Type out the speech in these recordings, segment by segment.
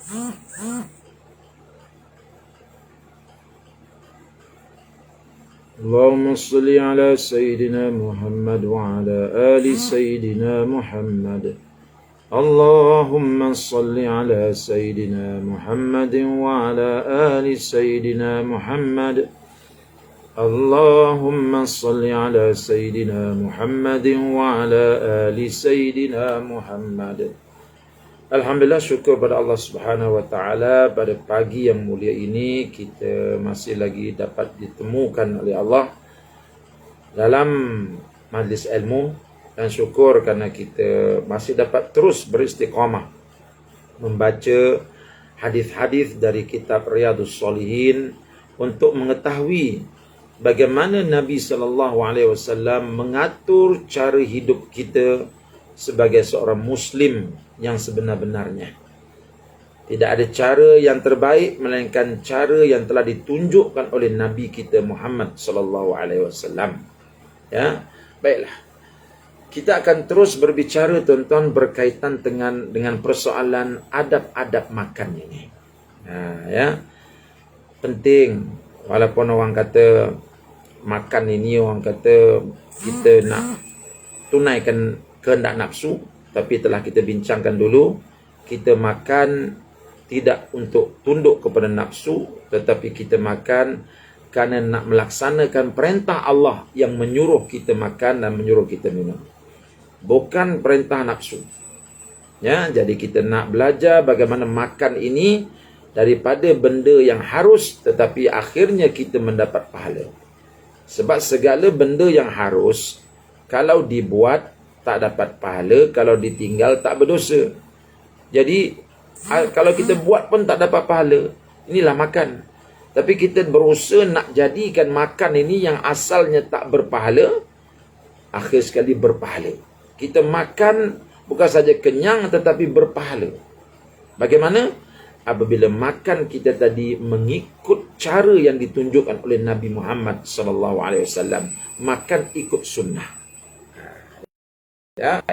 اللهم صل على سيدنا محمد وعلى آل سيدنا محمد. اللهم صل على سيدنا محمد وعلى آل سيدنا محمد. اللهم صل على سيدنا محمد وعلى آل سيدنا محمد. Alhamdulillah, syukur pada Allah Subhanahu wa taala, pada pagi yang mulia ini kita masih lagi dapat ditemukan oleh Allah dalam majlis ilmu, dan syukur kerana kita masih dapat terus beristiqamah membaca hadis-hadis dari kitab Riyadhus Shalihin untuk mengetahui bagaimana Nabi sallallahu alaihi wasallam mengatur cara hidup kita sebagai seorang muslim yang sebenar-benarnya. Tidak ada cara yang terbaik melainkan cara yang telah ditunjukkan oleh Nabi kita Muhammad sallallahu alaihi wasallam. Ya, baiklah. Kita akan terus berbicara tuan-tuan berkaitan dengan persoalan adab-adab makan ini. Ya. Penting, walaupun orang kata makan ini, orang kata kita nak tunaikan kehendak nafsu, tapi telah kita bincangkan dulu, kita makan tidak untuk tunduk kepada nafsu, tetapi kita makan kerana nak melaksanakan perintah Allah yang menyuruh kita makan dan menyuruh kita minum, bukan perintah nafsu. Ya, jadi kita nak belajar bagaimana makan ini daripada benda yang harus, tetapi akhirnya kita mendapat pahala. Sebab segala benda yang harus, kalau dibuat tak dapat pahala, kalau ditinggal tak berdosa. Jadi kalau kita buat pun tak dapat pahala. Inilah makan. Tapi kita berusaha nak jadikan makan ini yang asalnya tak berpahala, akhir sekali berpahala. Kita makan bukan saja kenyang tetapi berpahala. Bagaimana? Apabila makan kita tadi mengikut cara yang ditunjukkan oleh Nabi Muhammad sallallahu alaihi wasallam, makan ikut sunnah. Ya.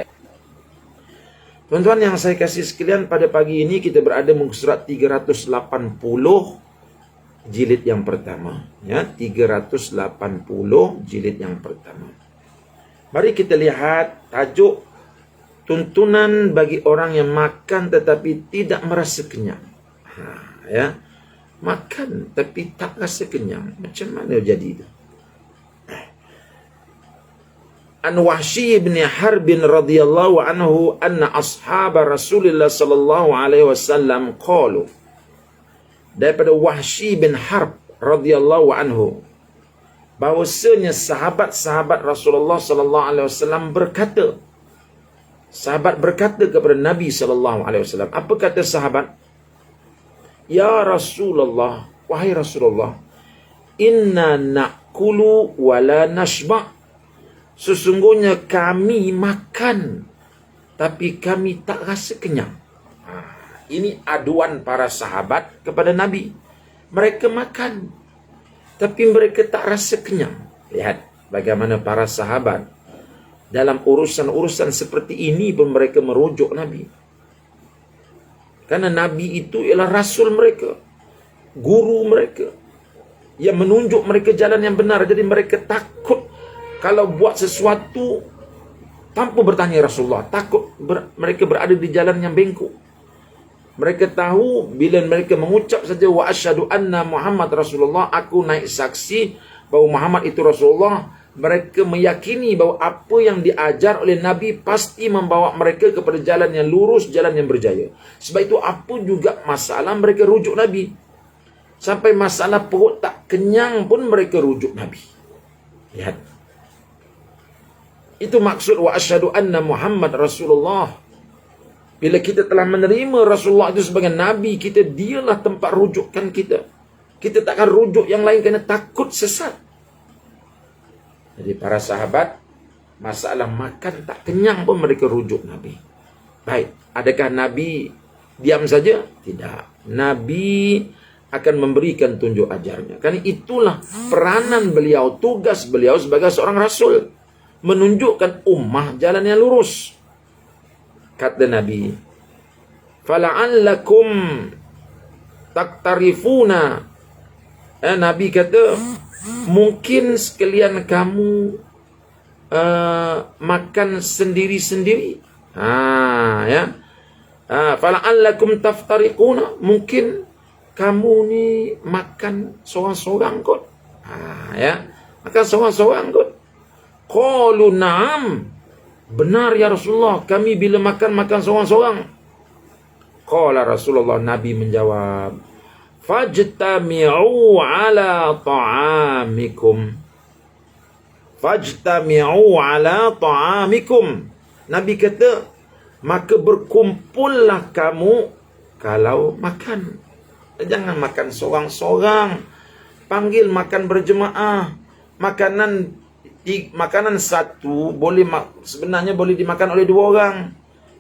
Tuan-tuan yang saya kasih sekalian, pada pagi ini kita berada muka surat 380 jilid yang pertama. Ya, 380 jilid yang pertama. Mari kita lihat tajuk tuntunan bagi orang yang makan tetapi tidak merasa kenyang. Ya. Makan tapi tak rasa kenyang. Macam mana jadi itu? An Wahsy bin Harb radhiyallahu anhu anna ashab Rasulullah sallallahu alaihi wasallam qalu. Daripada Wahsy bin Harb radhiyallahu anhu, bahwasanya sahabat-sahabat Rasulullah sallallahu alaihi wasallam berkata. Sahabat berkata kepada Nabi sallallahu alaihi wasallam. Apa kata sahabat? Ya Rasulullah, wahai Rasulullah, inna na'kulu wa la nashba'. Sesungguhnya kami makan, tapi kami tak rasa kenyang. Ini aduan para sahabat kepada Nabi. Mereka makan, tapi mereka tak rasa kenyang. Lihat bagaimana para sahabat dalam urusan-urusan seperti ini pun mereka merujuk Nabi. Karena Nabi itu ialah Rasul mereka, guru mereka, yang menunjuk mereka jalan yang benar. Jadi mereka takut kalau buat sesuatu tanpa bertanya Rasulullah. Takut mereka berada di jalan yang bengkok. Mereka tahu bila mereka mengucap saja wa asyhadu anna Muhammad Rasulullah, aku naik saksi bahawa Muhammad itu Rasulullah, mereka meyakini bahawa apa yang diajar oleh Nabi pasti membawa mereka kepada jalan yang lurus, jalan yang berjaya. Sebab itu apa juga masalah mereka rujuk Nabi. Sampai masalah perut tak kenyang pun mereka rujuk Nabi. Lihat. Itu maksud wa asyhadu anna Muhammad Rasulullah. Bila kita telah menerima Rasulullah itu sebagai Nabi kita, dialah tempat rujukan kita. Kita takkan rujuk yang lain kerana takut sesat. Jadi para sahabat, masalah makan tak kenyang pun mereka rujuk Nabi. Baik, adakah Nabi diam saja? Tidak. Nabi akan memberikan tunjuk ajarnya. Kerana itulah peranan beliau, tugas beliau sebagai seorang Rasul. Menunjukkan ummah jalan yang lurus. Kata Nabi, fala'allakum taktarifuna. Nabi kata, mungkin sekalian kamu makan sendiri-sendiri. Ya. Fala'allakum taftariquna, mungkin kamu ni makan seorang-seorang kot. Ya. Makan seorang-seorang kot. Qalu na'am. Benar ya Rasulullah, kami bila makan seorang-seorang. Qala Rasulullah, Nabi menjawab, fajtami'u ala ta'amikum. Fajtami'u ala ta'amikum. Nabi kata, maka berkumpullah kamu kalau makan. Jangan makan seorang-seorang. Panggil makan berjemaah. Makanan satu sebenarnya boleh dimakan oleh 2 orang.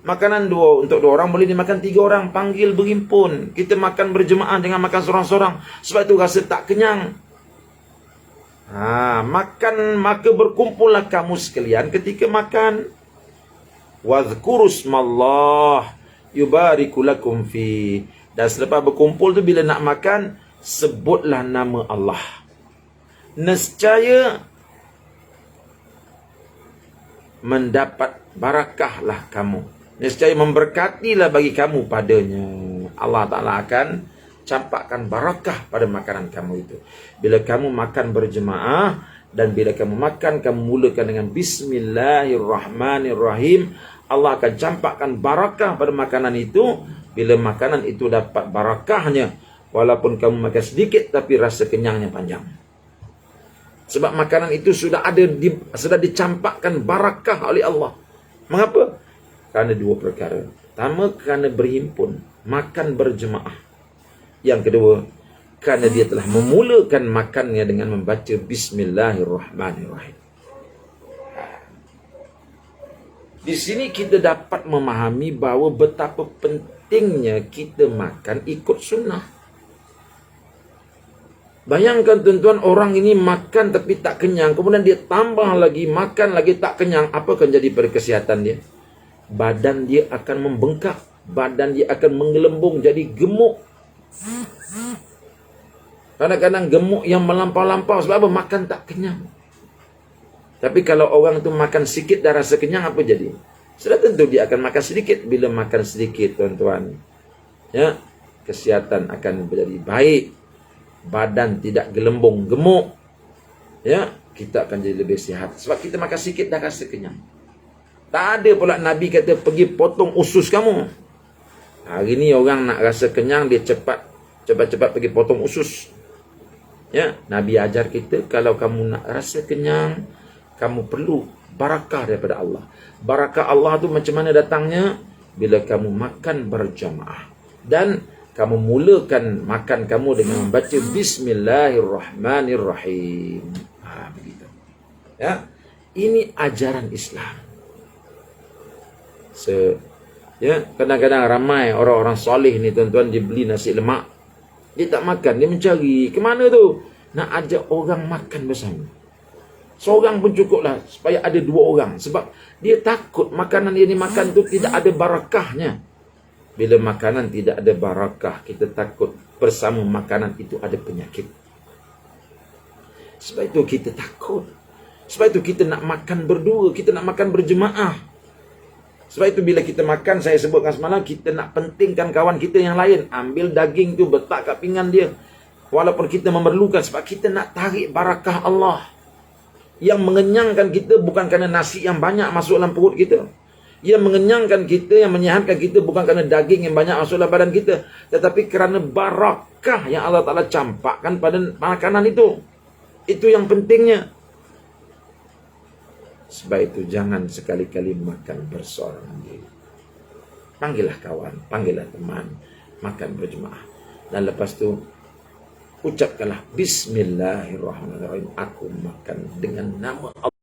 Makanan untuk 2 orang boleh dimakan 3 orang. Panggil berhimpun. Kita makan berjemaah, jangan makan seorang-seorang. Sebab itu rasa tak kenyang. Maka berkumpullah kamu sekalian ketika makan. Wadhkurusmallah yubariku lakum fi. Dan selepas berkumpul tu, bila nak makan, sebutlah nama Allah. Nescaya mendapat barakahlah kamu. Nescaya memberkatilah bagi kamu padanya. Allah Ta'ala akan campakkan barakah pada makanan kamu itu. Bila kamu makan berjemaah, dan bila kamu makan, kamu mulakan dengan Bismillahirrahmanirrahim, Allah akan campakkan barakah pada makanan itu. Bila makanan itu dapat barakahnya, walaupun kamu makan sedikit, tapi rasa kenyangnya panjang. Sebab makanan itu sudah dicampakkan barakah oleh Allah. Mengapa? Kerana 2 perkara. Pertama, kerana berhimpun, makan berjemaah. Yang kedua, kerana dia telah memulakan makannya dengan membaca Bismillahirrahmanirrahim. Di sini kita dapat memahami bahawa betapa pentingnya kita makan ikut sunnah. Bayangkan tuan-tuan, orang ini makan tapi tak kenyang, kemudian dia tambah lagi makan lagi tak kenyang. Apa akan jadi pada kesihatan dia? Badan dia akan membengkak, badan dia akan menggelembung, jadi gemuk. Kadang-kadang gemuk yang melampau-lampau. Sebab apa? Makan tak kenyang. Tapi kalau orang tu makan sikit dah rasa kenyang, apa jadi? Sudah tentu dia akan makan sedikit. Bila makan sedikit, tuan-tuan, ya, kesihatan akan menjadi baik. Badan tidak gelembung, gemuk. Ya, kita akan jadi lebih sihat. Sebab kita makan sikit dah rasa kenyang. Tak ada pula Nabi kata pergi potong usus kamu. Hari ni orang nak rasa kenyang, dia cepat-cepat pergi potong usus. Ya, Nabi ajar kita, kalau kamu nak rasa kenyang, kamu perlu barakah daripada Allah. Barakah Allah tu macam mana datangnya? Bila kamu makan berjamaah. Dan kamu mulakan makan kamu dengan membaca Bismillahirrahmanirrahim. Begitu. Ya, ini ajaran Islam. Ya, kadang-kadang ramai orang-orang soleh ni, tuan-tuan, dia beli nasi lemak, dia tak makan, dia mencari ke mana tu, nak ajak orang makan bersama. Seorang pun cukuplah, supaya ada 2 orang. Sebab dia takut makanan yang dimakan tu tidak ada barakahnya. Bila makanan tidak ada barakah, kita takut bersama makanan itu ada penyakit. Sebab itu kita takut. Sebab itu kita nak makan berdua, kita nak makan berjemaah. Sebab itu bila kita makan, saya sebutkan semalam, kita nak pentingkan kawan kita yang lain. Ambil daging tu, letak kat pinggan dia. Walaupun kita memerlukan, sebab kita nak tarik barakah Allah. Yang mengenyangkan kita bukan kerana nasi yang banyak masuk dalam perut kita. Yang mengenyangkan kita, yang menyihatkan kita bukan kerana daging yang banyak masuk dalam badan kita. Tetapi kerana barakah yang Allah Ta'ala campakkan pada makanan itu. Itu yang pentingnya. Sebab itu jangan sekali-kali makan berseorang diri. Panggillah kawan, panggillah teman, makan berjemaah. Dan lepas tu ucapkanlah Bismillahirrahmanirrahim. Aku makan dengan nama Allah.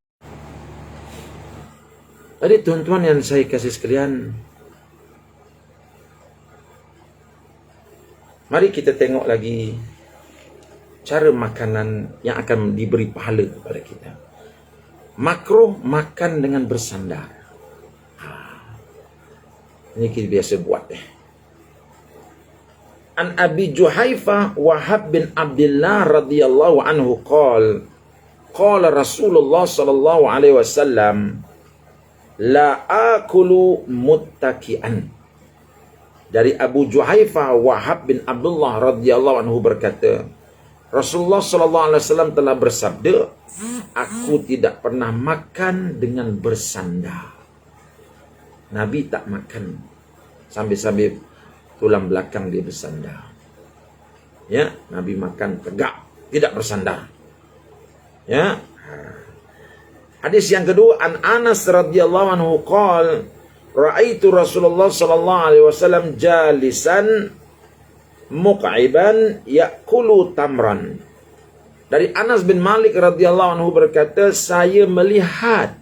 Tadi tuan-tuan yang saya kasih sekalian, mari kita tengok lagi cara makanan yang akan diberi pahala kepada kita. Makruh makan dengan bersandar. Ini kita biasa buat. An Abi Juhaifah Wahab bin Abdullah radhiyallahu anhu qala Rasulullah sallallahu alaihi wasallam la akulu muttaki'an. Dari Abu Juhaifah Wahab bin Abdullah radhiyallahu anhu berkata, Rasulullah sallallahu alaihi wasallam telah bersabda, aku tidak pernah makan dengan bersandar. Nabi tak makan sambil-sambil tulang belakang dia bersandar. Ya, Nabi makan tegak, tidak bersandar. Ya. Hadis yang kedua, an Anas radhiyallahu anhu qala ra'aitu Rasulullah sallallahu alaihi wasallam jalisan muq'iban ya'kulu tamran. Dari Anas bin Malik radhiyallahu anhu berkata, saya melihat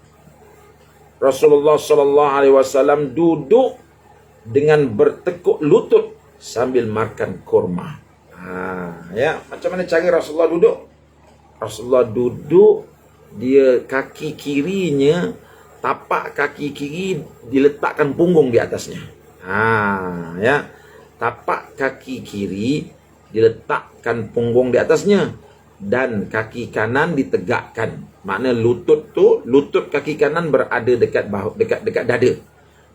Rasulullah sallallahu alaihi wasallam duduk dengan bertekuk lutut sambil makan kurma. Ya, macam mana cara Rasulullah duduk? Rasulullah duduk, dia kaki kirinya, tapak kaki kiri diletakkan punggung di atasnya. Ya, tapak kaki kiri diletakkan punggung di atasnya dan kaki kanan ditegakkan. Makna lutut kaki kanan berada dekat bahu, dekat dada.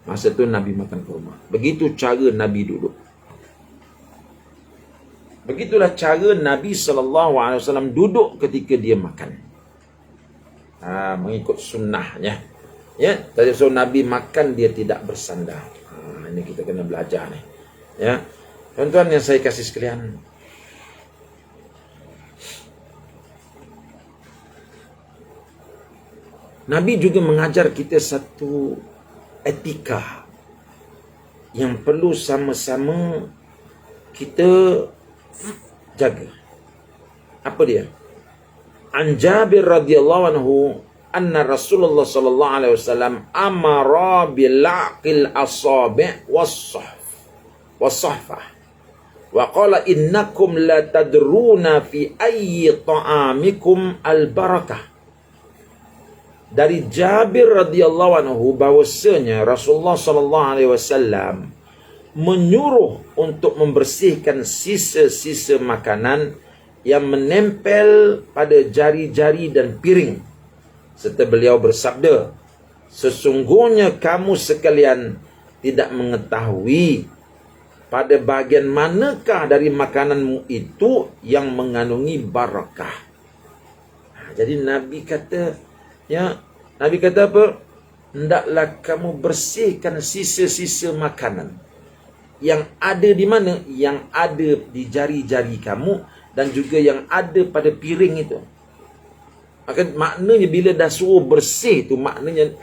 Masa tu Nabi makan kurma. Begitu cara Nabi duduk. Begitulah cara Nabi SAW duduk ketika dia makan. Mengikut sunnahnya. Ya, tadi so Nabi makan dia tidak bersandar. Ini kita kena belajar ni. Ya, tuan-tuan yang saya kasih sekalian. Nabi juga mengajar kita satu etika yang perlu sama-sama kita jaga. Apa dia? An Jabir radhiyallahu anhu anna Rasulullah sallallahu alaihi wasallam amara bil'aqil asabi' was-sahfah wa qala innakum la tadruna fi ayyi ta'amikum al-barakah. Dari Jabir radhiyallahu anhu bahwasanya Rasulullah sallallahu alaihi wasallam menyuruh untuk membersihkan sisa-sisa makanan yang menempel pada jari-jari dan piring. Serta beliau bersabda, sesungguhnya kamu sekalian tidak mengetahui pada bahagian manakah dari makananmu itu yang mengandungi barakah. Jadi Nabi kata, Nabi kata apa? Hendaklah kamu bersihkan sisa-sisa makanan yang ada di mana? Yang ada di jari-jari kamu dan juga yang ada pada piring itu. Maknanya bila dah suruh bersih tu, maknanya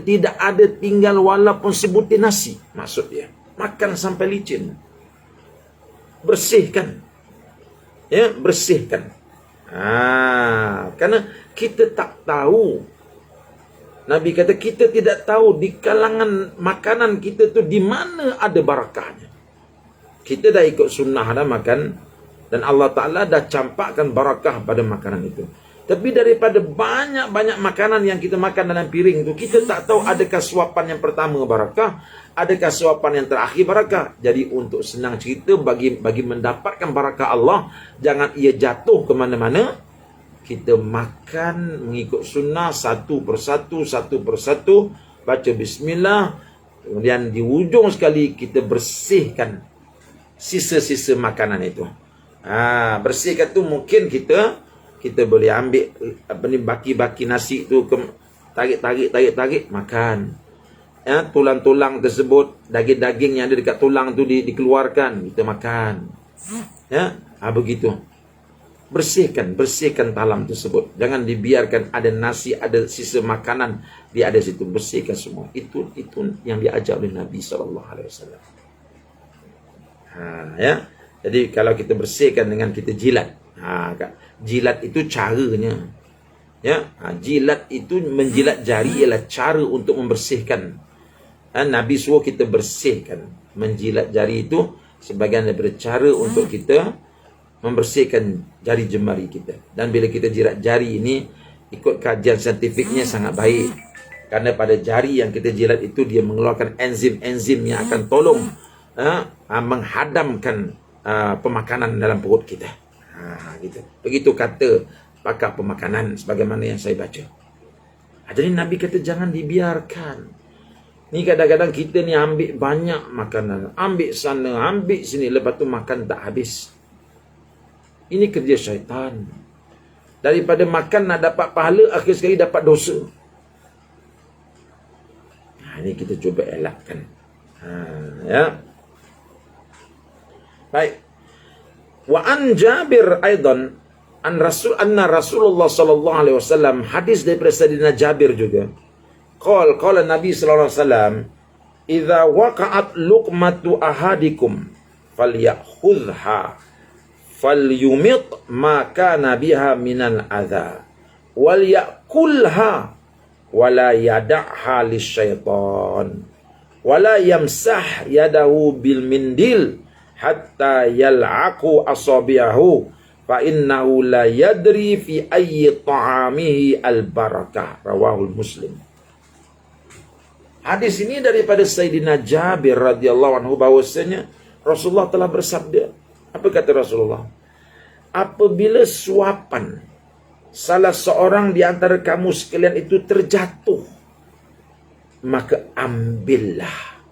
tidak ada tinggal walaupun sebutir nasi. Maksud dia, makan sampai licin. Bersihkan. Ya, bersihkan. Karena kita tak tahu. Nabi kata kita tidak tahu di kalangan makanan kita tu di mana ada barakahnya. Kita dah ikut sunnah dah makan dan Allah Ta'ala dah campakkan barakah pada makanan itu. Tapi daripada banyak-banyak makanan yang kita makan dalam piring itu, kita tak tahu adakah suapan yang pertama barakah, adakah suapan yang terakhir barakah. Jadi untuk senang cerita, bagi mendapatkan barakah Allah, jangan ia jatuh ke mana-mana. Kita makan mengikut sunnah satu persatu, baca bismillah. Kemudian di ujung sekali kita bersihkan sisa-sisa makanan itu. Bersihkan tu mungkin kita boleh ambil baki-baki nasi tu, tarik makan. Tulang-tulang tersebut, daging-daging yang ada dekat tulang tu dikeluarkan, kita makan. Begitu. Bersihkan talam tersebut. Jangan dibiarkan ada nasi, ada sisa makanan dia ada situ. Bersihkan semua. Itu yang diajar oleh Nabi SAW. Jadi kalau kita bersihkan dengan kita jilat. Jilat itu caranya. Jilat itu menjilat jari ialah cara untuk membersihkan. Nabi suruh kita bersihkan. Menjilat jari itu sebagian daripada cara untuk kita membersihkan jari jemari kita. Dan bila kita jilat jari ini, ikut kajian saintifiknya sangat baik. Karena pada jari yang kita jilat itu, dia mengeluarkan enzim-enzim yang akan tolong menghadamkan pemakanan dalam perut kita. Gitu. Begitu kata pakar pemakanan sebagaimana yang saya baca. Jadi Nabi kata jangan dibiarkan. Ni kadang-kadang kita ni ambil banyak makanan, ambil sana, ambil sini, lepas tu makan tak habis. Ini kerja syaitan. Daripada makan nak dapat pahala, akhir sekali dapat dosa. Ini kita cuba elakkan. Ya. Baik. Wa an Jabir aidan anna Rasulullah sallallahu alaihi wasallam, hadis daripada Sayyidina Jabir juga. Qala Nabi sallallahu alaihi wasallam, "Idza waqa'at luqmatu ahadikum falyakhudha falyumit ma kana biha minal adza wal yakulha wala yad'ha lisyaitan wala yamsah yadahu bil mindil hatta yal'aqu asabi'ahu fa innahu la yadri fi ayyi ta'amihi al barakah." Rawahul Muslim. Hadis ini daripada Sayyidina Jabir radhiyallahu anhu bahwasanya Rasulullah telah bersabda. Apa kata Rasulullah? Apabila suapan salah seorang di antara kamu sekalian itu terjatuh, maka ambillah.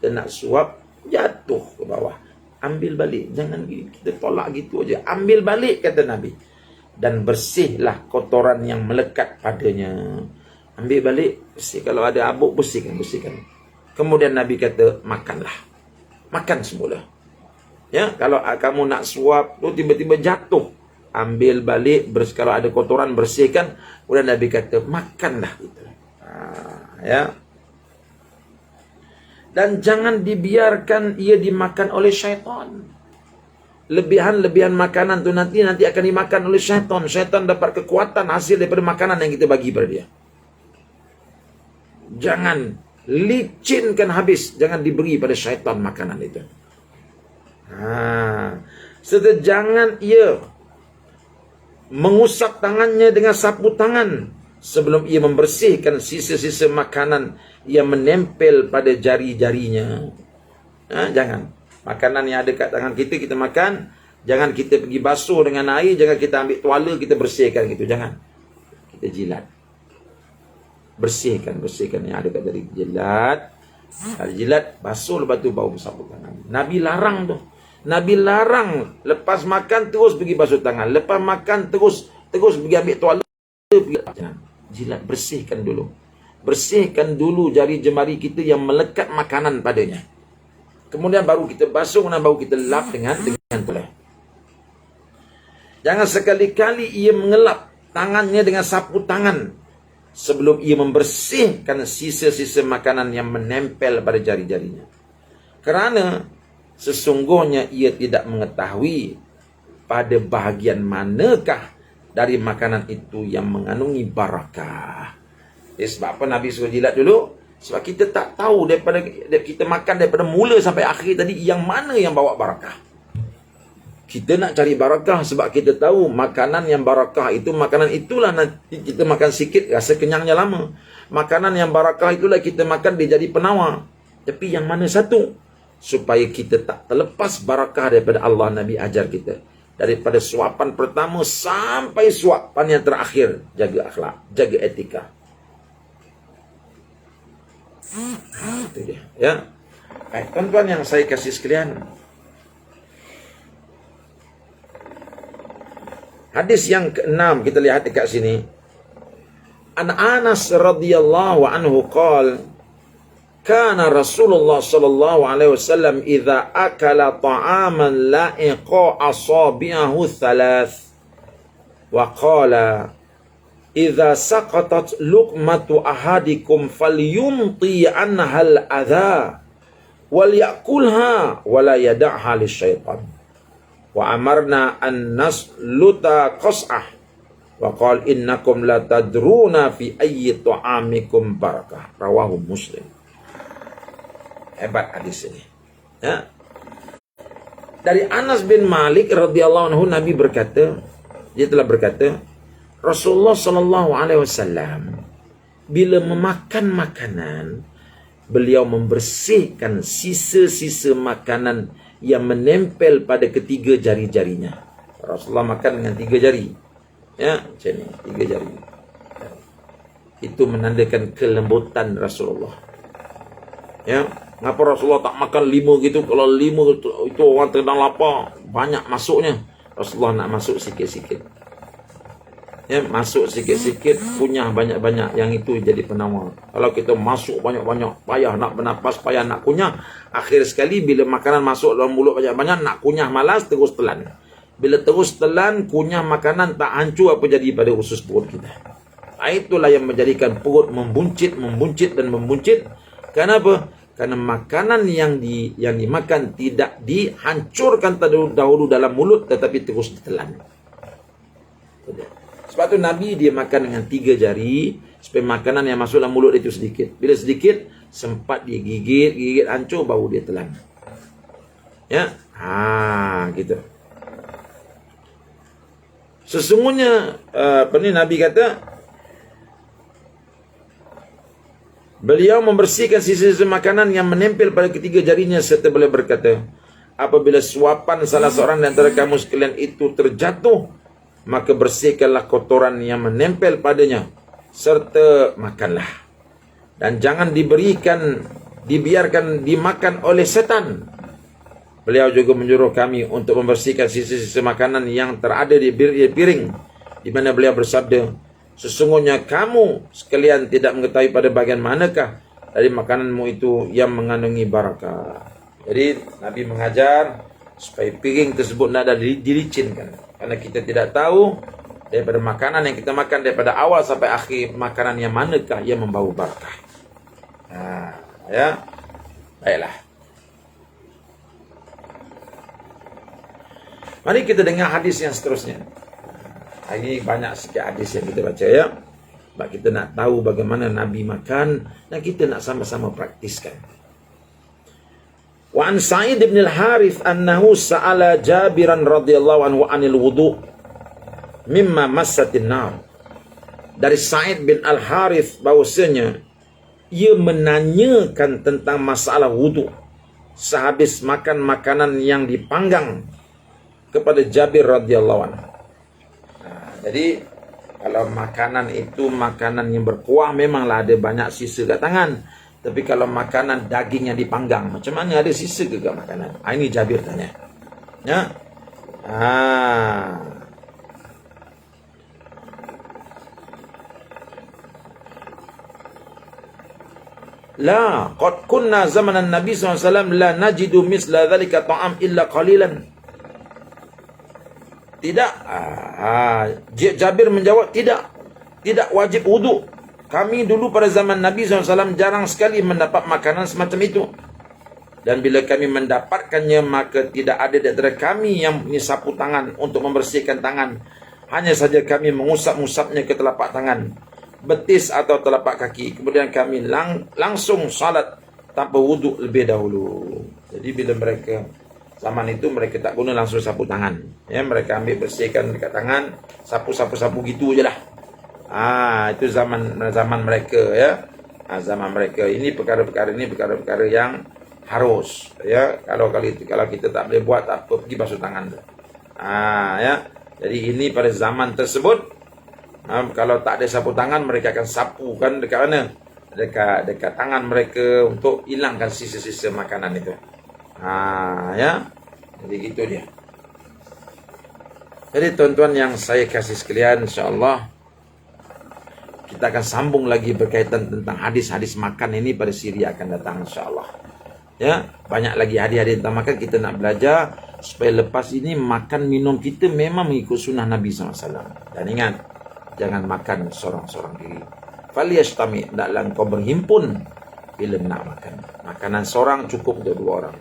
Dia nak suap, jatuh ke bawah, ambil balik. Jangan kita tolak gitu aja. Ambil balik, kata Nabi. Dan bersihlah kotoran yang melekat padanya. Ambil balik, bersih. Kalau ada abuk, bersihkan. Kemudian Nabi kata, makanlah. Makan semula. Ya, kalau kamu nak suap, tu tiba-tiba jatuh, ambil balik, kalau ada kotoran, bersihkan. Kemudian Nabi kata, makanlah. Gitu. Ya. Dan jangan dibiarkan ia dimakan oleh syaitan. Lebihan-lebihan makanan tu nanti akan dimakan oleh syaitan. Syaitan dapat kekuatan hasil daripada makanan yang kita bagi pada dia. Jangan licinkan habis. Jangan diberi pada syaitan makanan itu. Serta jangan ia mengusap tangannya dengan sapu tangan sebelum ia membersihkan sisa-sisa makanan yang menempel pada jari-jarinya. Jangan. Makanan yang ada kat tangan kita, kita makan. Jangan kita pergi basuh dengan air. Jangan kita ambil tuala, kita bersihkan gitu. Jangan. Kita jilat. Bersihkan yang ada kat jari. Jilat, basuh, lepas tu baru bersapu tangan. Nabi larang tu. Nabi larang lepas makan terus pergi basuh tangan. Lepas makan terus pergi ambil tuala. Jangan. Jilat, bersihkan dulu. Bersihkan dulu jari jemari kita yang melekat makanan padanya. Kemudian baru kita basuh, kemudian baru kita lap dengan tuala. Jangan sekali-kali ia mengelap tangannya dengan sapu tangan sebelum ia membersihkan sisa-sisa makanan yang menempel pada jari-jarinya. Kerana sesungguhnya ia tidak mengetahui pada bahagian manakah dari makanan itu yang mengandungi barakah. Sebab apa Nabi suruh jilat dulu? Sebab kita tak tahu daripada kita makan daripada mula sampai akhir tadi yang mana yang bawa barakah. Kita nak cari barakah sebab kita tahu makanan yang barakah itu, makanan itulah nanti kita makan sikit rasa kenyangnya lama. Makanan yang barakah itulah kita makan dia jadi penawar. Tapi yang mana satu? Supaya kita tak terlepas barakah daripada Allah. Nabi ajar kita. Daripada suapan pertama sampai suapan yang terakhir. Jaga akhlak, jaga etika. Itu dia. Ya. Baik, tuan-tuan yang saya kasih sekalian. Hadis yang ke-6 kita lihat dekat sini. An Anas radhiyallahu anhu qala kana Rasulullah sallallahu alaihi wasallam idza akala ta'aman la'iqa asabi'ahu thalath wa qala idza saqatat luqmatu ahadikum falyumti anha al-adha wal ya'kulha wa la yad'ha lisyaitan wa amarna an nasluta qas'ah wa qala innakum la tadruna fi ayyi ta'amikum barakah. Rawahu Muslim. Hebat hadis ini. Ya. Dari Anas bin Malik radhiyallahu anhu, Nabi berkata, dia telah berkata, Rasulullah sallallahu alaihi wasallam bila memakan makanan, beliau membersihkan sisa-sisa makanan yang menempel pada ketiga jari-jarinya. Rasulullah makan dengan 3 jari. Ya, macam ni, 3 jari. Itu menandakan kelembutan Rasulullah. Ya, kenapa Rasulullah tak makan 5 gitu? Kalau 5 itu orang tendang lapar, banyak masuknya. Rasulullah nak masuk sikit-sikit. Ya, masuk sikit-sikit, kunyah banyak-banyak. Yang itu jadi penawar. Kalau kita masuk banyak-banyak, payah nak bernapas, payah nak kunyah. Akhir sekali bila makanan masuk dalam mulut banyak-banyak, nak kunyah malas, terus telan. Bila terus telan, kunyah makanan tak hancur, apa jadi pada usus perut kita. Itulah yang menjadikan perut membuncit dan membuncit. Kenapa? Karena makanan yang dimakan tidak dihancurkan dahulu dalam mulut, tetapi terus ditelan. Sebab tu Nabi dia makan dengan 3 jari, supaya makanan yang masuk dalam mulut itu sedikit. Bila sedikit, sempat dia gigit hancur, baru dia telan. Ya, gitu. Sesungguhnya Nabi kata, beliau membersihkan sisa-sisa makanan yang menempel pada ketiga jarinya, serta beliau berkata, apabila suapan salah seorang di antara kamu sekalian itu terjatuh, maka bersihkanlah kotoran yang menempel padanya, serta makanlah. Dan jangan dibiarkan dimakan oleh setan. Beliau juga menyuruh kami untuk membersihkan sisa-sisa makanan yang terada di piring, di mana beliau bersabda, sesungguhnya kamu sekalian tidak mengetahui pada bagian manakah dari makananmu itu yang mengandungi barakah. Jadi Nabi mengajar supaya piring tersebut tidak ada dilicinkan. Karena kita tidak tahu daripada makanan yang kita makan daripada awal sampai akhir, makanan yang manakah yang membawa barakah. Ya, baiklah. Mari kita dengar hadis yang seterusnya. Ini banyak sikit hadis yang kita baca, ya. Sebab kita nak tahu bagaimana Nabi makan dan kita nak sama-sama praktiskan. Wa an Sa'id bin al-Harith annahu sa'ala Jabiran radhiyallahu anhu 'anil wudu' mimma massatin nar. Dari Sa'id bin al-Harith bahwasanya ia menanyakan tentang masalah wudu' sehabis makan makanan yang dipanggang kepada Jabir radhiyallahu anhu. Jadi kalau makanan itu makanan yang berkuah, memanglah ada banyak sisa kat tangan. Tapi kalau makanan daging yang dipanggang, macam mana ada sisa ke kat makanan? Ini Jabir tanya. Ya. La, qad kunna zamanan Nabi SAW la najidu misla dhalika ta'am illa qalilan. Tidak. Jabir menjawab, tidak wajib wuduk. Kami dulu pada zaman Nabi SAW jarang sekali mendapat makanan semacam itu. Dan bila kami mendapatkannya, maka tidak ada di antara kami yang menyapu tangan untuk membersihkan tangan. Hanya saja kami mengusap-usapnya ke telapak tangan, betis atau telapak kaki. Kemudian kami langsung salat tanpa wuduk lebih dahulu. Jadi bila mereka zaman itu, mereka tak guna langsung sapu tangan. Ya, mereka ambil bersihkan dekat tangan, sapu gitu je lah. Itu zaman mereka, ya. Zaman mereka. Ini perkara-perkara yang harus, ya. Kalau kita tak boleh buat, tak apa, pergi basuh tangan. Ya. Jadi ini pada zaman tersebut, kalau tak ada sapu tangan, mereka akan sapukan dekat mana? Dekat tangan mereka untuk hilangkan sisa-sisa makanan itu. Ya. Jadi gitu dia. Jadi tuan-tuan yang saya kasih sekalian, insya-Allah kita akan sambung lagi berkaitan tentang hadis-hadis makan ini pada siri akan datang, insya-Allah. Ya, banyak lagi hadis-hadis tentang makan kita nak belajar supaya lepas ini makan minum kita memang mengikut sunnah Nabi SAW. Dan ingat, jangan makan seorang-seorang diri. Falyastami, hendaklah engkau berhimpun bila nak makan. Makanan seorang cukup untuk 2 orang.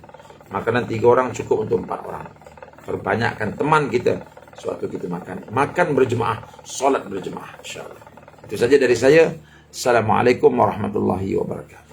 Makanan 3 orang cukup untuk 4 orang. Perbanyakkan teman kita sewaktu kita makan. Makan berjemaah, solat berjemaah, insya-Allah. Itu saja dari saya. Assalamualaikum warahmatullahi wabarakatuh.